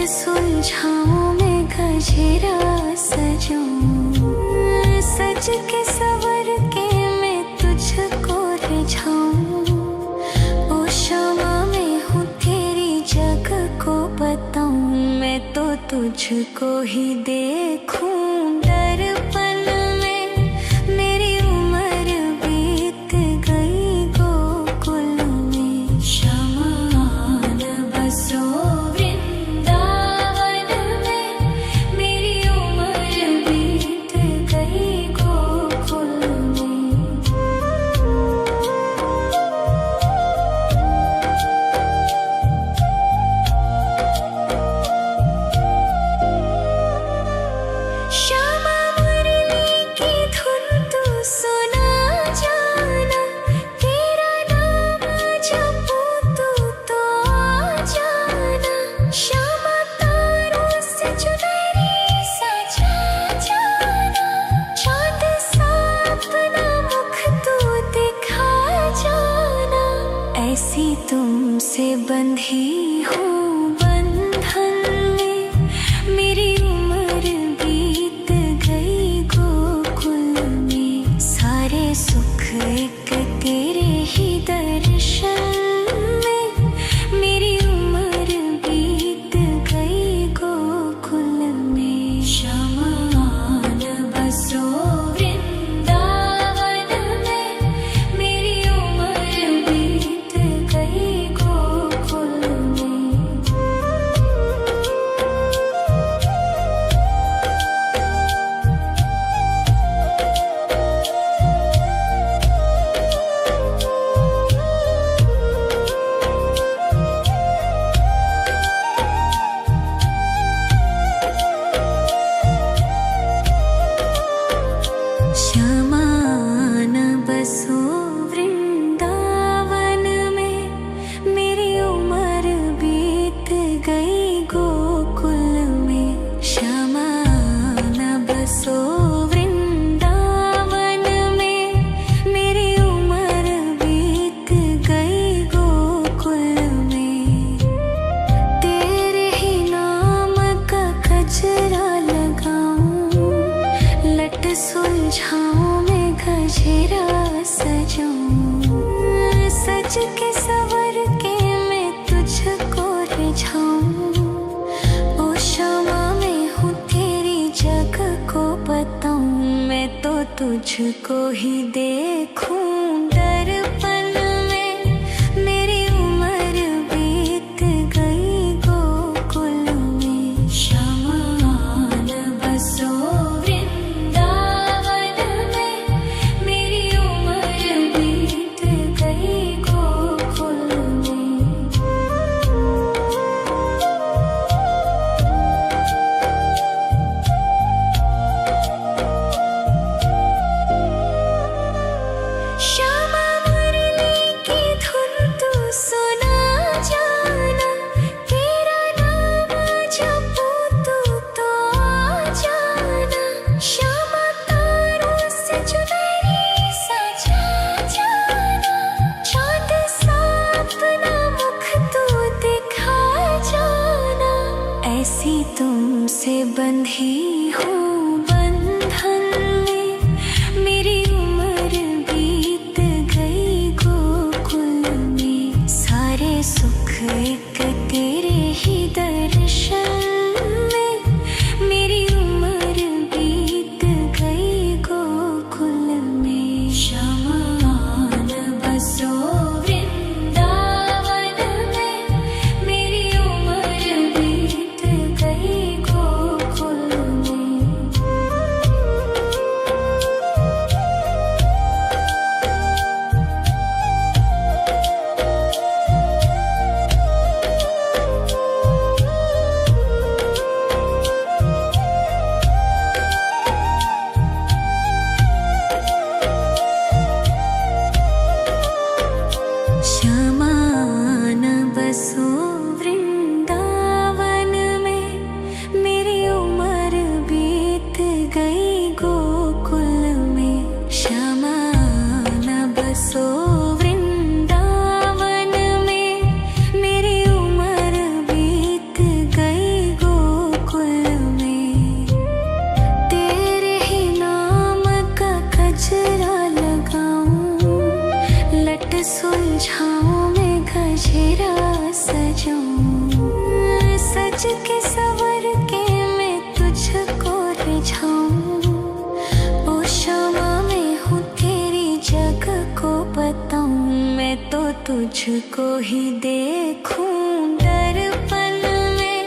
सुलझाऊं मैं गजरा सजाऊं, सज के सवर के मैं तुझको रिझाऊं। ओ शमा मैं हूँ तेरी जग को बताऊं, मैं तो तुझको ही देखूं दर्पण में। मेरी उम्र बीत गई गोकुल में, शमान बसो ऐसी तुमसे बंधी हूँ बंधन में, मेरी उम्र बीत गई गोकुल में। सारे सुख एक तेरे ही दर्शन में, मेरी उम्र बीत गई गोकुल में। शमान बसो वृंदावन में, मेरी उम्र बीत गई गोकुल में। शमान बसो वृंदावन में, मेरी उम्र बीत गई गोकुल में। तेरे ही नाम का गजरा लगाऊं, लट सुलझाऊं मैं गजरा सजाऊं। सज के सवर के मैं तुझको रिझाऊं। ओ शमा मैं हूँ तेरी जग को बताऊं, मैं तो तुझको ही देखूं दर्पण में। मेरी उम्र बीत गई गोकुल में, शमान बसो श्यामा मुरली सज के सवर के मैं तुझको रिझाऊं। ओ शामा मैं हूँ तेरी जग को बताऊं। मैं तो तुझको ही देखूं दर्पण में।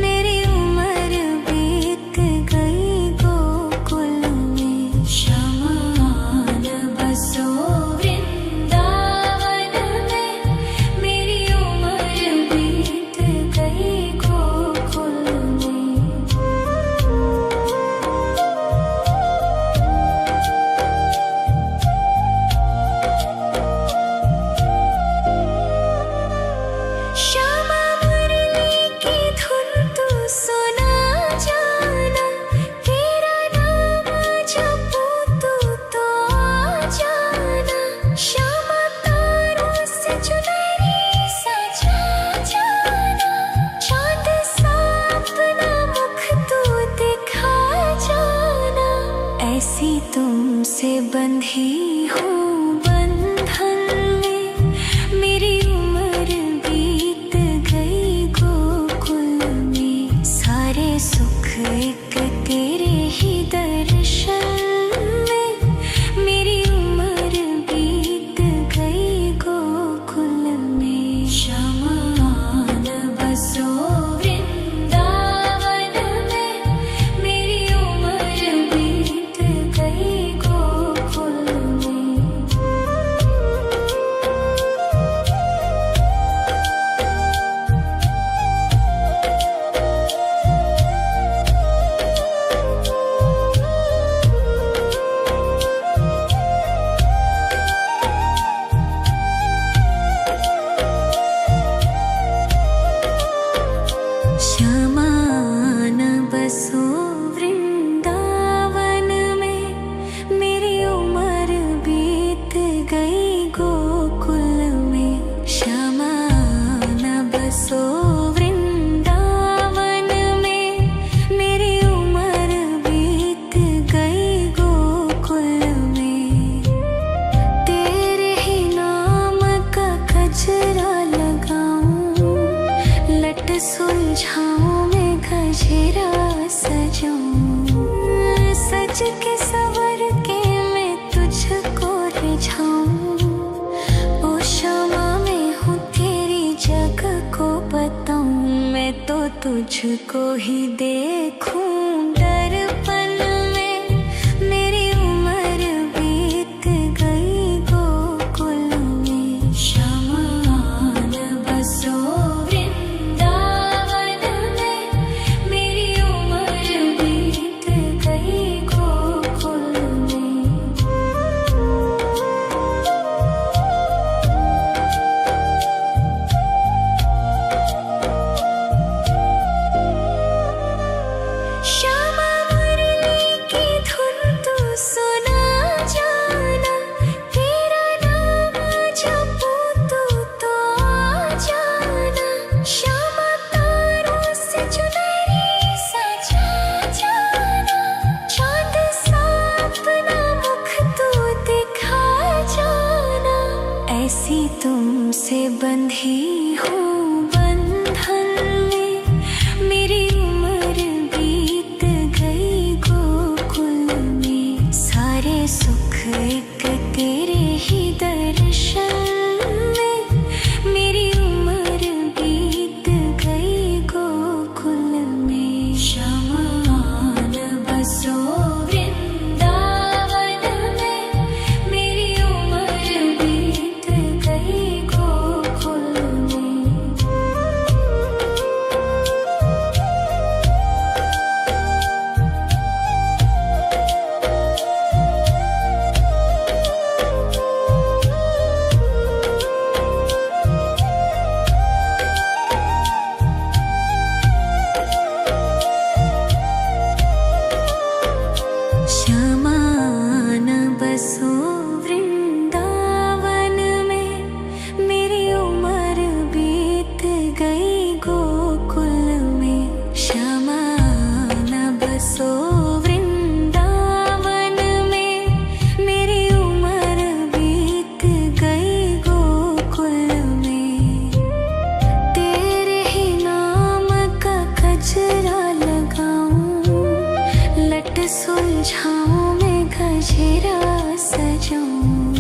मेरी उम्र बीत गई गोकुल में। श्यामान बसो वृंदावन में। मेरी उम्र बीत गई गोकुल में। श्यामा मुरली की धुन तू सुना जाना। तेरा नाम जपूं तो आ जाना। श्यामा तारों से चुनरी सजा जाना। चांद सा अपना मुख तू दिखा जाना। ऐसी तुमसे बंधी हूँ बंधन में। मेरी उम्र बीत गई गोकुल में। सारे सुख एक तेरे ही दर्शन में। मेरी उम्र बीत गई गोकुल में। श्यामान बसो वृंदावन में। मेरी उम्र बीत गई गोकुल में। श्यामान बसो वृंदावन में। मेरी उम्र बीत गई गोकुल में। श्यामान बसो वृंदावन में। मेरी उम्र बीत गई गोकुल में। तेरे ही नाम का गजरा लगाऊं। लट सुलझाऊं मैं गजरा सजाऊं। सज के सवर के मैं तुझको रिझाऊं। ओ शामा मैं हूँ तेरी जग को बताऊं। मैं तो तुझको ही देखूं दर्पण में। मेरी उम्र बीत गई गोकुल में। श्यामान बसो वृंदावन में। मेरी उम्र बीत गई गोकुल में। श्यामा मुरली की धुन तू सुना जाना। तेरा नाम जपूं तो आ जाना। श्यामा तारों से चुनरी सजा जाना। चांद सा अपना मुख तू दिखा जाना। ऐसी तुमसे बंधी हूँ बंधन में। मेरी उम्र बीत गई गोकुल में। सारे सुख एक तेरे ही दर्शन में। मेरी उम्र बीत गई गोकुल में। श्यामान बसो वृंदावन में। मेरी उम्र बीत गई गोकुल में। सजाऊं,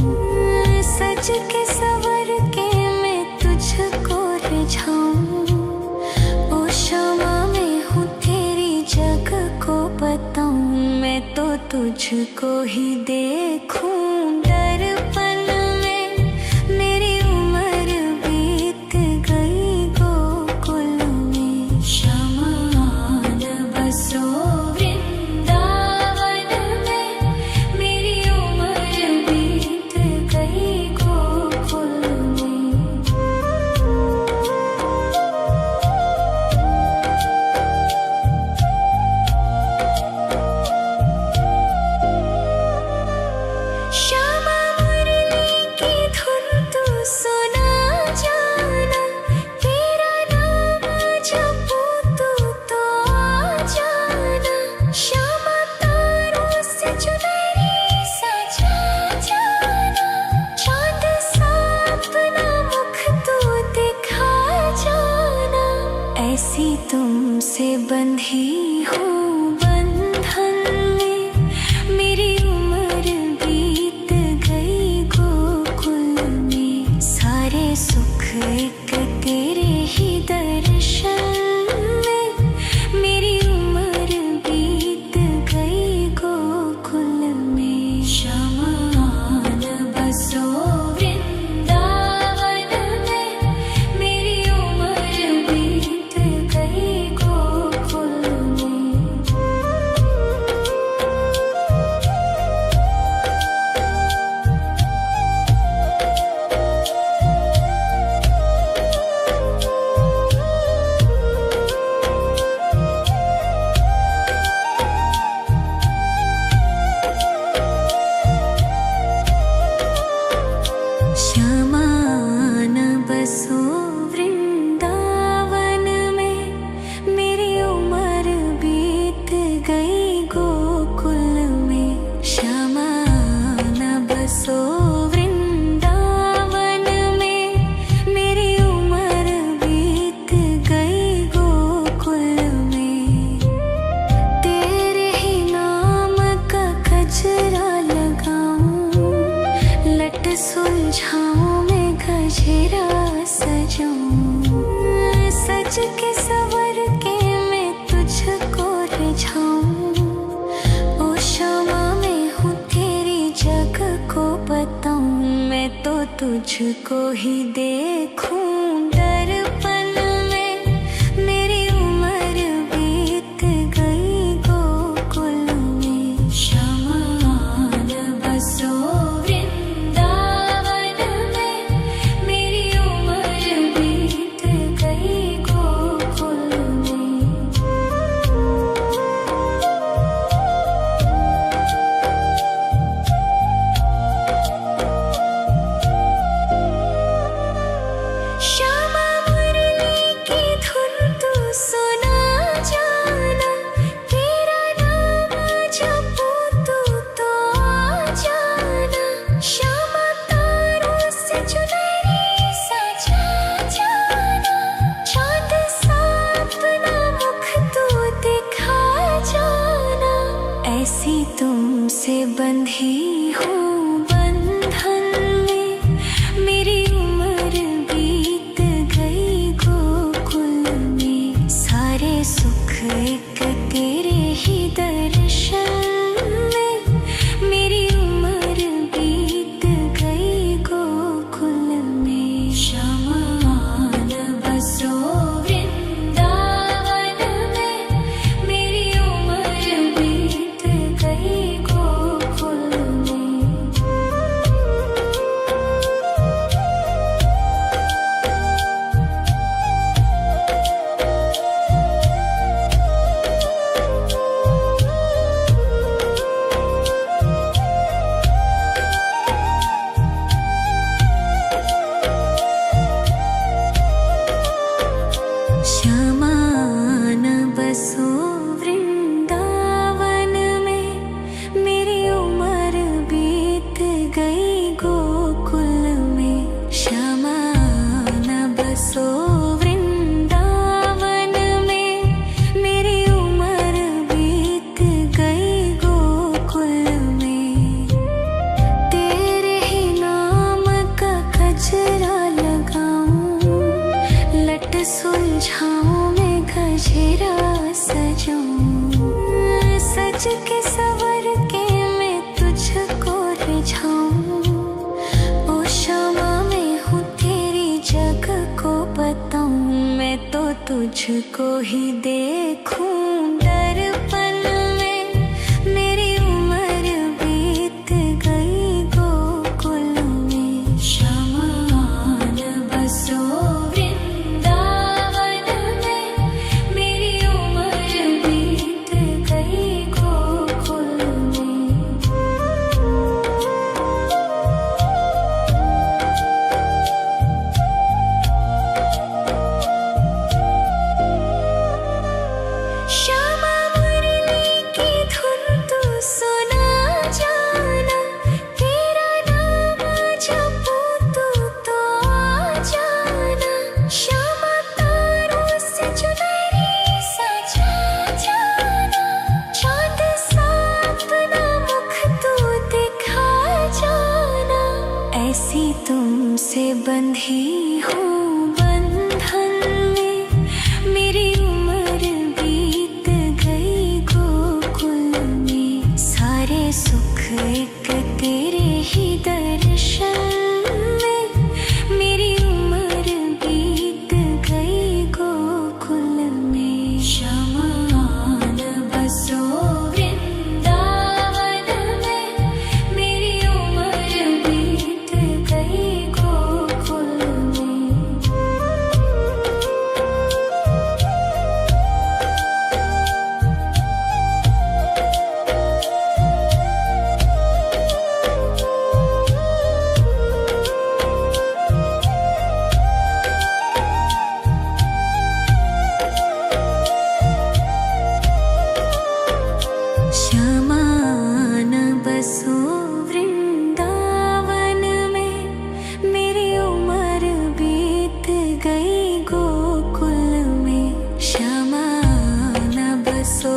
सज के सवर के मैं तुझको रिझाऊं। ओ क्षमा में हूँ तेरी जग को बताऊं, मैं तो तुझको ही देखूं। दर्पण में मेरी उम्र बीत गई गोकुल में, शमान बसो वृंदावन में। मेरी उम्र बीत गई गोकुल में। श्यामा मुरली की धुन तू सुना जाना, तेरा नाम जपूं तू तो आ जाना। श्यामा तारों से चुनरी सजा जाना, चांद सा अपना मुख तू दिखा जाना। ऐसी तुमसे बंधी हूँ बंधन में, मेरी उम्र बीत गई गोकुल में। सारे सुख एक तेरे ही दर्शन में, मेरी उम्र बीत गई गोकुल में। शमान बसो वृंदावन में, मेरी उम्र बीत गई गोकुल में। शमान बसो वृंदावन में, मेरी उम्र बीत गई गोकुल में। शमान बसो वृंदावन में, मेरी उम्र बीत गई गोकुल में। तेरे ही नाम का गजरा लगाऊं, लट सुलझाऊं मैं गजरा सजाऊं। सज के सवर के मैं तुझको रिझाऊं। ओ क्षमा में हूँ तेरी जग को बताऊं, मैं तो तुझको ही देखूं। दर्पण में मेरी उम्र बीत गई गोकुल में। शमान बसो वृंदावन में, मेरी उम्र बीत गई गोकुल में। श्यामा मुरली सज के सवर के मैं तुझको रिझाऊं। ओ क्षमा मैं हूँ तेरी जग को बताऊं। मैं तो तुझको ही देखूं दर्पण में। मेरी उम्र बीत गई गोकुल में। शमान बसो वृंदावन में। मेरी उम्र बीत गई गोकुल में। श्यामा मुरली की धुन तू सुना जाना। तेरा नाम जपूं तू तो आ जाना। श्यामा तारों से चुनरी सजा जाना। चाँद सा अपना मुख तू दिखा जाना। ऐसी तुमसे बंधी हूँ बंधन में। मेरी उम्र बीत गई गोकुल में। सारे सुख एक तेरे ही दर्शन में। मेरी उम्र बीत गई गोकुल में। शमान बसो वृंदावन में। मेरी उम्र बीत गई गोकुल में। शमान बसो वृंदावन में। मेरी उम्र बीत गई गोकुल में। शमान बसो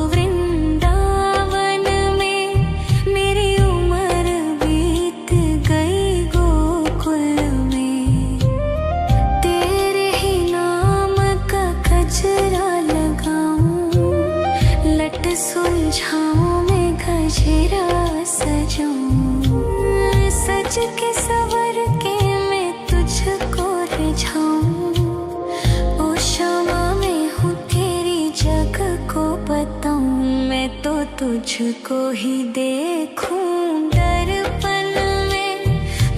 वृंदावन में। मेरी उम्र बीत गई गोकुल में। तेरे ही नाम का गजरा लगाऊं। लट सुलझाऊं मैं गजरा सजाऊं। सज के सवर के मैं तुझको रिझाऊं। ओ क्षमा मैं हूँ तेरी जग को बताऊं। मैं तो तुझको ही देखूं दर्पण में।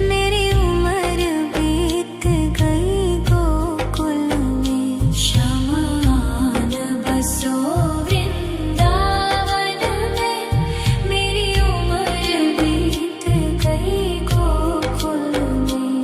मेरी उम्र बीत गई गोकुल में। शमान बसो वृंदावन में। मेरी उम्र बीत गई गोकुल में।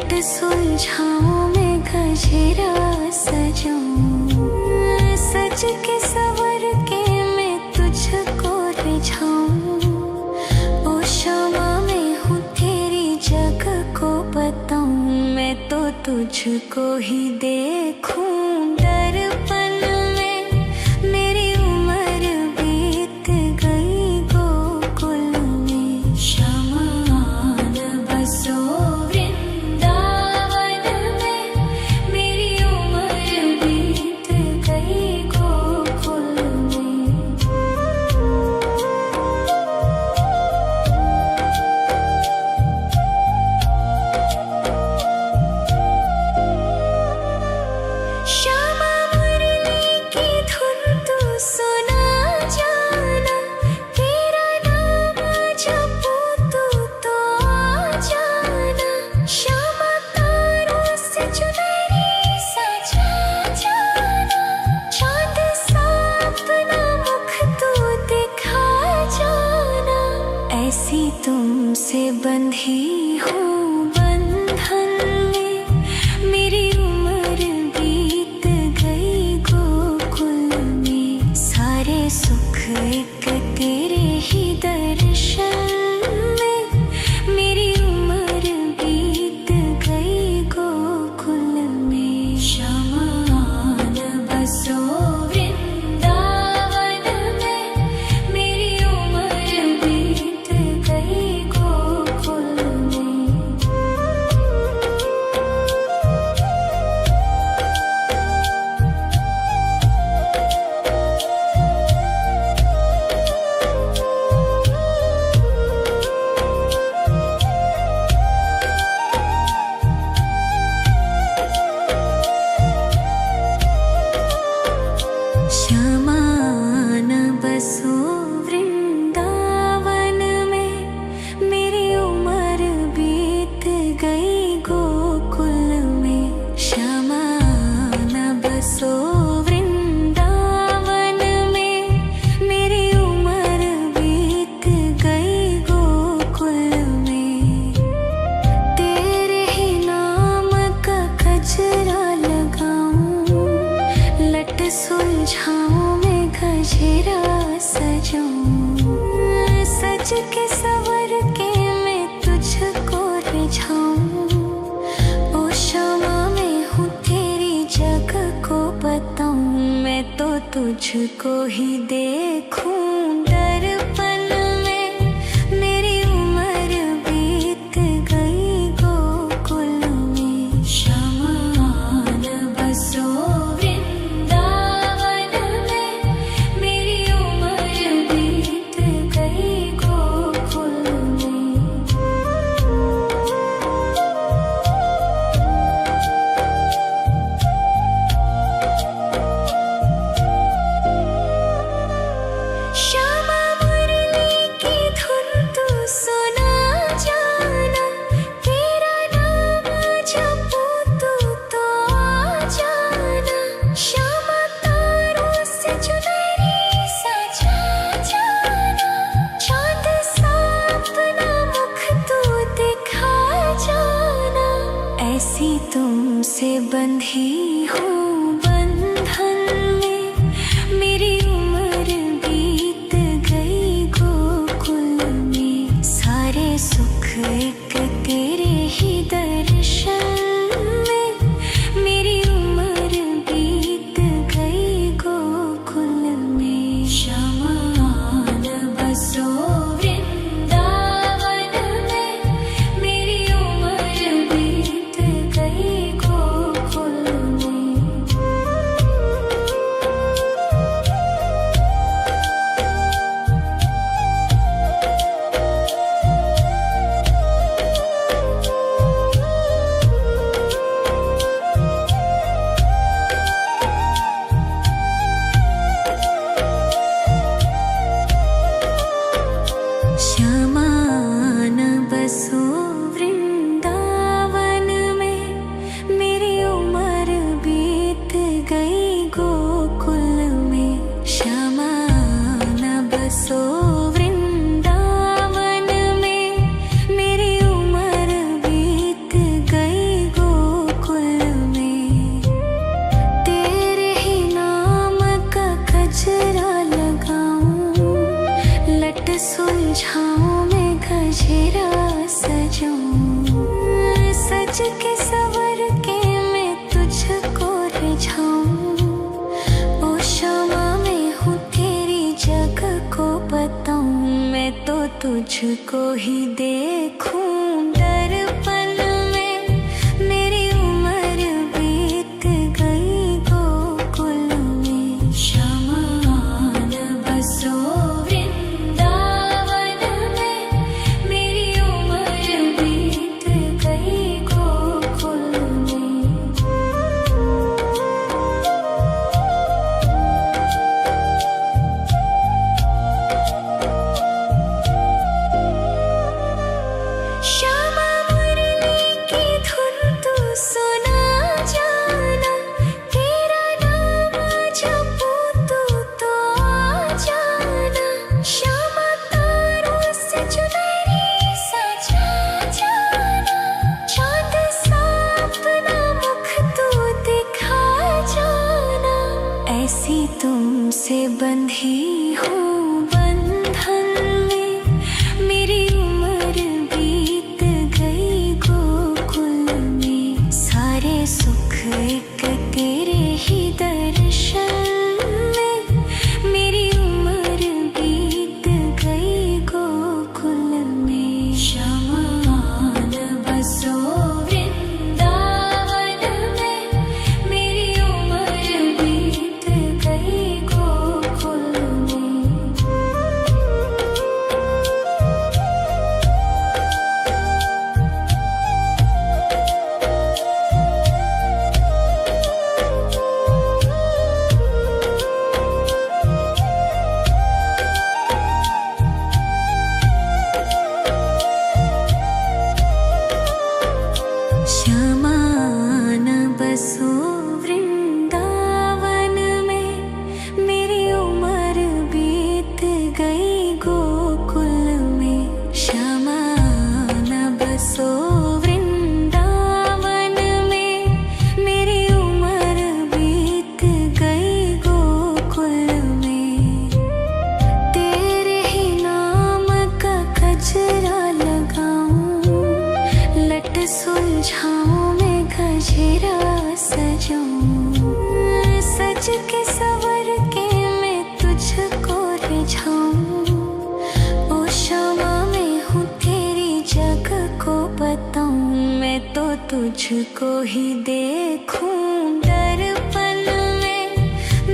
लट सुलझाऊं मैं गजरा सजाऊं, सज के सवर के मैं तुझको रिझाऊं। ओ शामा मैं हूँ तेरी जग को बताऊं, मैं तो तुझको ही देखूं दर्पण में। मेरी उम्र बीत गई गोकुल में, श्यामा आन बसो वृंदावन में। मेरी उम्र बीत गई गोकुल में। श्यामा मुरली की धुन तू सुना जाना, तेरा नाम जपूं तो आ जाना। श्यामा तारों से चुनरी सजा जाना, चांद सा अपना मुख तू दिखा जाना। ऐसी तुमसे बंधी हूँ बंधन में, मेरी उम्र बीत गई गोकुल में। सारे सुख एक तेरे ही दर्शन में, मेरी उम्र बीत गई गोकुल में। श्यामा आन बसो वृंदावन में, मेरी उम्र बीत गई गोकुल में। श्यामा आन बसो वृंदावन में, मेरी उम्र बीत गई गोकुल में। श्यामा आन बसो वृंदावन में, मेरी उम्र बीत गई गोकुल में। तेरे ही नाम का गजरा लगाऊं, लट सुलझाऊं मैं गजरा सजाऊं, सज के सवर के मैं तुझको रिझाऊं। ओ शामा मैं हूँ तेरी जग को बताऊं, मैं तो तुझको ही देखूं दर्पण में। मेरी उम्र बीत गई गोकुल में, श्यामा आन बसो वृंदावन में। मेरी उम्र बीत गई गोकुल में। श्यामा मुरली की धुन तू सुना जाना, तेरा नाम जपूं तो आ जाना। श्यामा तारों से चुनरी सजा जाना, चांद सा अपना मुख तू दिखा जाना। ऐसी तुमसे बंधी हूँ बंधन में, मेरी उम्र बीत गई गोकुल में। सारे सुख एक तेरे ही दर्शन में, मेरी उम्र बीत गई गोकुल में। श्यामा आन बसो वृंदावन में, मेरी उम्र बीत गई गोकुल में। तुझको ही देखूं दर्पण में। मेरी उम्र बीत गई गोकुल में। शमान बसो वृंदावन में। मेरी उम्र बीत गई गोकुल में। श्यामा मुरली की धुन तू सुना जाना। तेरा नाम जपूं तू तो आ जाना। श्यामा तारों से चुनरी सजा जाना। चांद सा अपना मुख तू दिखा जाना। ऐसी तुमसे बंधी हूँ बंधन में। मेरी उम्र बीत गई गोकुल में। सारे सुख एक तेरे ही दर्शन में। मेरी उम्र बीत गई गोकुल में। शमान बसो वृंदावन में। मेरी उम्र बीत गई गोकुल में। श्यामान बसो वृंदावन में। मेरी उम्र बीत गई गोकुल में। श्यामान बसो वृंदावन में। मेरी उम्र बीत गई गोकुल में। तेरे ही नाम का गजरा लगाऊं। लट सुलझाऊं मैं गजरा सजाऊं। सज के सवर के मैं तुझको रिझाऊं। ओ श्यामा मैं हूँ तेरी जग को बताऊं। मैं तो तुझको ही देखूं दर्पण में।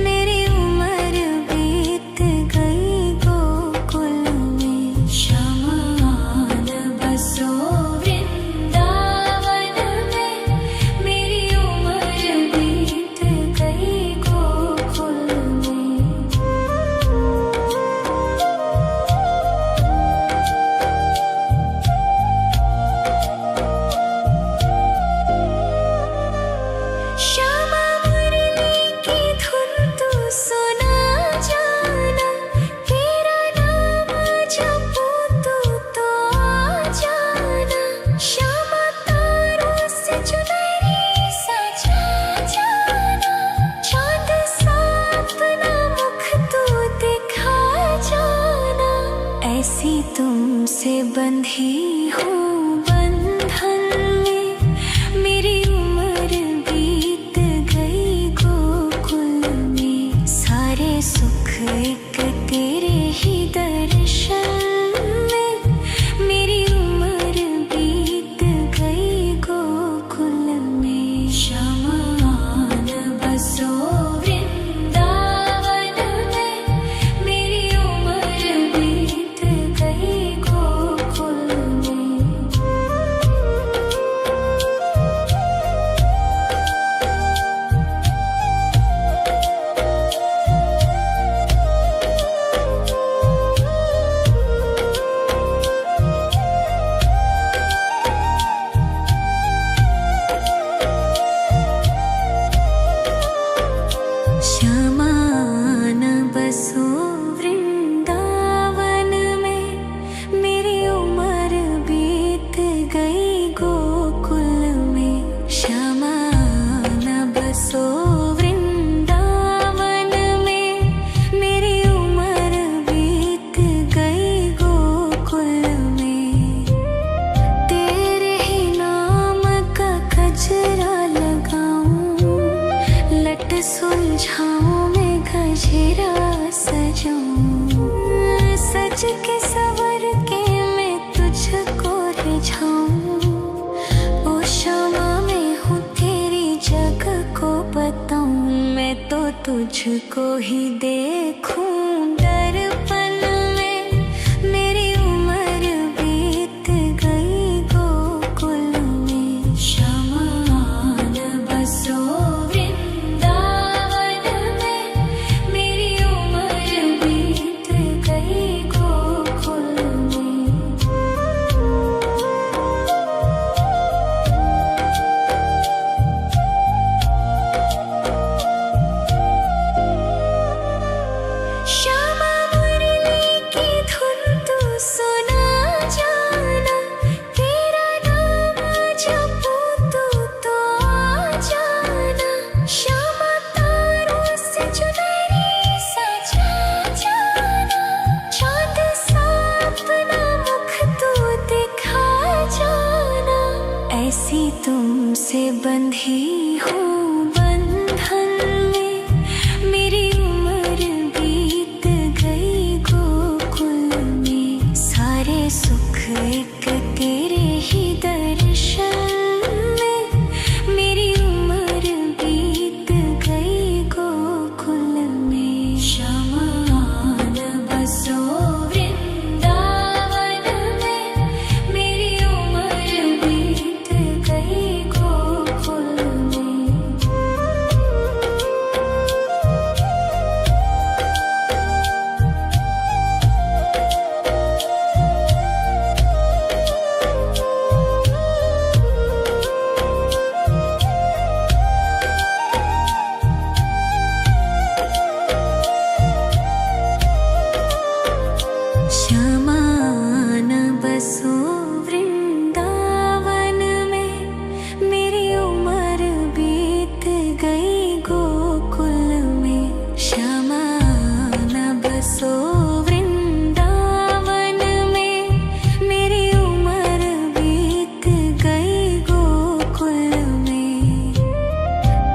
मेरी उम्र बीत गई गोकुल में। शमान बसो वृंदावन में। मेरी उम्र बीत गई गोकुल में। श्यामा मुरली की धुन तू सुना जाना। तेरा नाम जपूं तू तो आ जाना। श्यामा तारों से चुनरी सजा जाना। चांद सा अपना मुख तू दिखा जाना। ऐसी तुमसे बंधी हूँ बंधन में। मेरी उम्र बीत गई गोकुल में। सारे सुख एक तेरे ही दर्शन में। मेरी उम्र बीत गई गोकुल में। शमान बसो वृंदावन में। मेरी उम्र बीत गई गोकुल में। श्यामान बसो वृंदावन में। मेरी उम्र बीत गई गोकुल में। श्यामान बसो वृंदावन में। मेरी उम्र बीत गई गोकुल में। तेरे ही नाम का गजरा लगाऊं। लट सुलझाऊं मैं गजरा सजाऊं। सज के सवर के तुझको ही देखूं दर्पण में। मेरी उम्र बीत गई गोकुल में। शमान बसो वृंदावन में। मेरी उम्र बीत गई गोकुल में। श्यामा मुरली की धुन तू सुना जाना। तेरा नाम जपूं तो आ जाना। श्यामा तारों से चुनरी सजा जाना। चांद सा अपना मुख तू दिखा जाना। ऐसी तुमसे बंधी हूँ बंधन में। मेरी उम्र बीत गई गोकुल में। सारे सुख एक तेरे ही दर्शन में। मेरी उम्र बीत गई गोकुल में। शमान बसो वृंदावन में। मेरी उम्र बीत गई गोकुल में। शमान बसो वृंदावन में। मेरी उम्र बीत गई गोकुल में। शमान बसो वृंदावन में। मेरी उम्र बीत गई गोकुल में।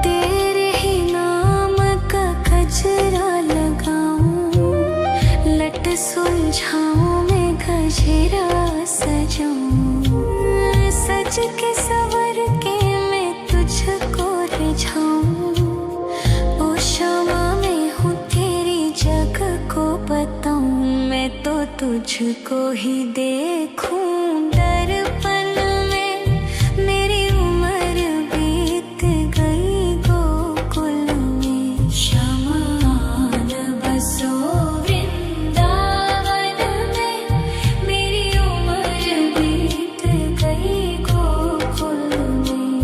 तेरे ही नाम का गजरा लगाऊं। लट सुलझाऊं मैं गजरा सजाऊं। सज के सवर के मैं तुझको रिझाऊं। ओ क्षमा मैं हूँ तेरी जग को बताऊं। मैं तो तुझको ही देखूं दर्पण में। मेरी उम्र बीत गई गोकुल में। शमान बसो वृंदावन में। मेरी उम्र बीत गई गोकुल में।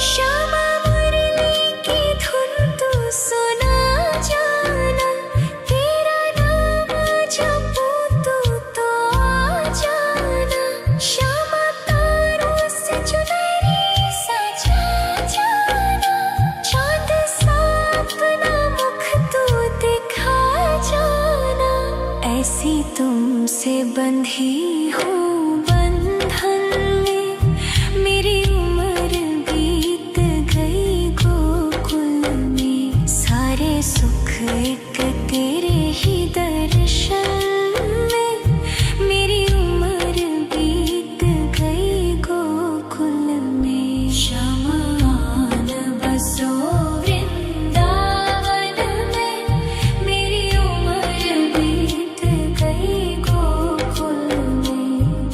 श्यामा मुरली की धुन तू सुना जाना। तेरा नाम जपूं तो आ जाना। श्यामा तारों से चुनरी सजा जाना। चांद सा अपना मुख तू दिखा जाना। ऐसी तुमसे बंधी हूँ बंधन में। मेरी उम्र बीत गई गोकुल में। सारे सुख एक तेरे ही दर्शन में। मेरी उम्र बीत गई गोकुल में। शमान बसो वृंदावन में। मेरी उम्र बीत गई गोकुल में।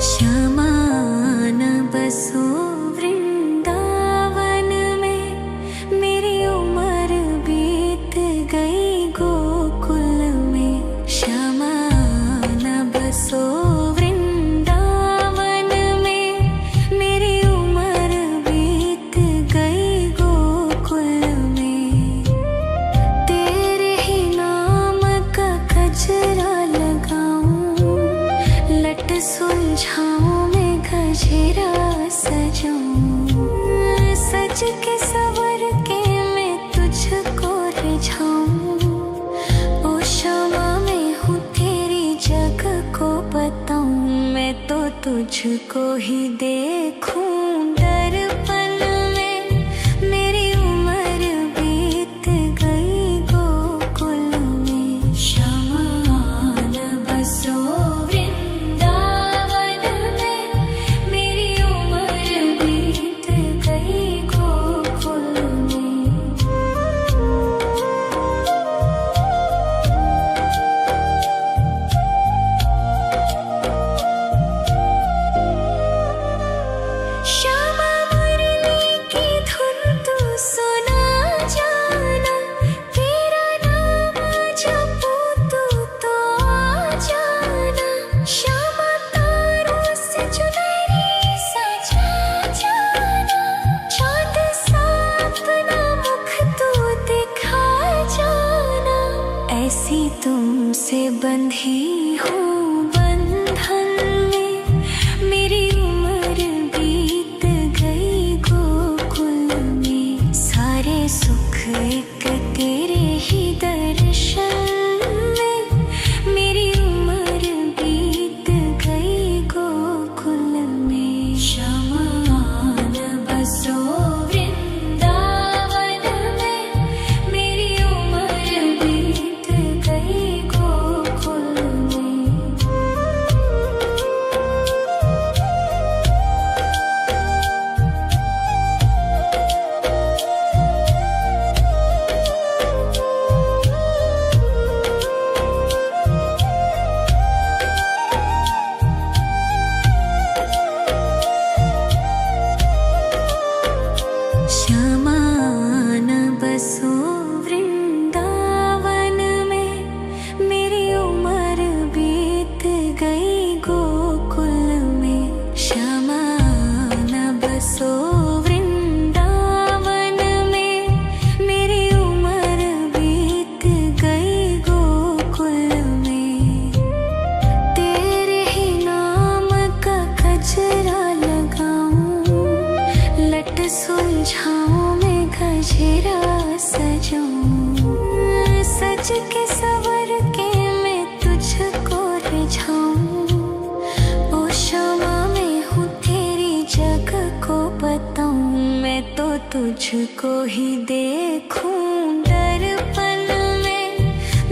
शमान बसो वृंदावन में। मेरी उम्र बीत गई गोकुल में। शमान बसो वृंदावन में। मेरी उम्र बीत गई गोकुल में। तेरे ही नाम का गजरा लगाऊं। लट सुलझाऊं मैं गजरा सजाऊं। सज के सवर के तुझको ही देखूं दर्पण में। मेरी उम्र बीत गई गोकुल में। शमान बसो वृंदावन में। मेरी उम्र बीत गई गोकुल में। श्यामा मुरली की धुन तू सुना जाना। तेरा नाम जपूं तो आ जाना। श्यामा तारों से चुनरी सजा जाना। चाँद सा अपना मुख तू दिखा जाना। ऐसी तुमसे बंधी हूँ बंधन में। मेरी उम्र बीत गई गोकुल में। सारे सुख एक तेरे ही दर्शन में। मेरी उम्र बीत गई गोकुल में। शमान बसो वृंदावन में। मेरी उम्र बीत गई गोकुल में। श्यामान बसो वृंदावन में। मेरी उम्र बीत गई गोकुल में। श्यामान बसो वृंदावन में। मेरी उम्र बीत गई गोकुल में। तेरे ही नाम का गजरा लगाऊं। लट सुलझाऊं मैं गजरा सजाऊं। सज के सवर के मैं तुझको रिझाऊं। ओ क्षमा मैं हूँ तेरी जग को बताऊं। मैं तो तुझको ही देखूं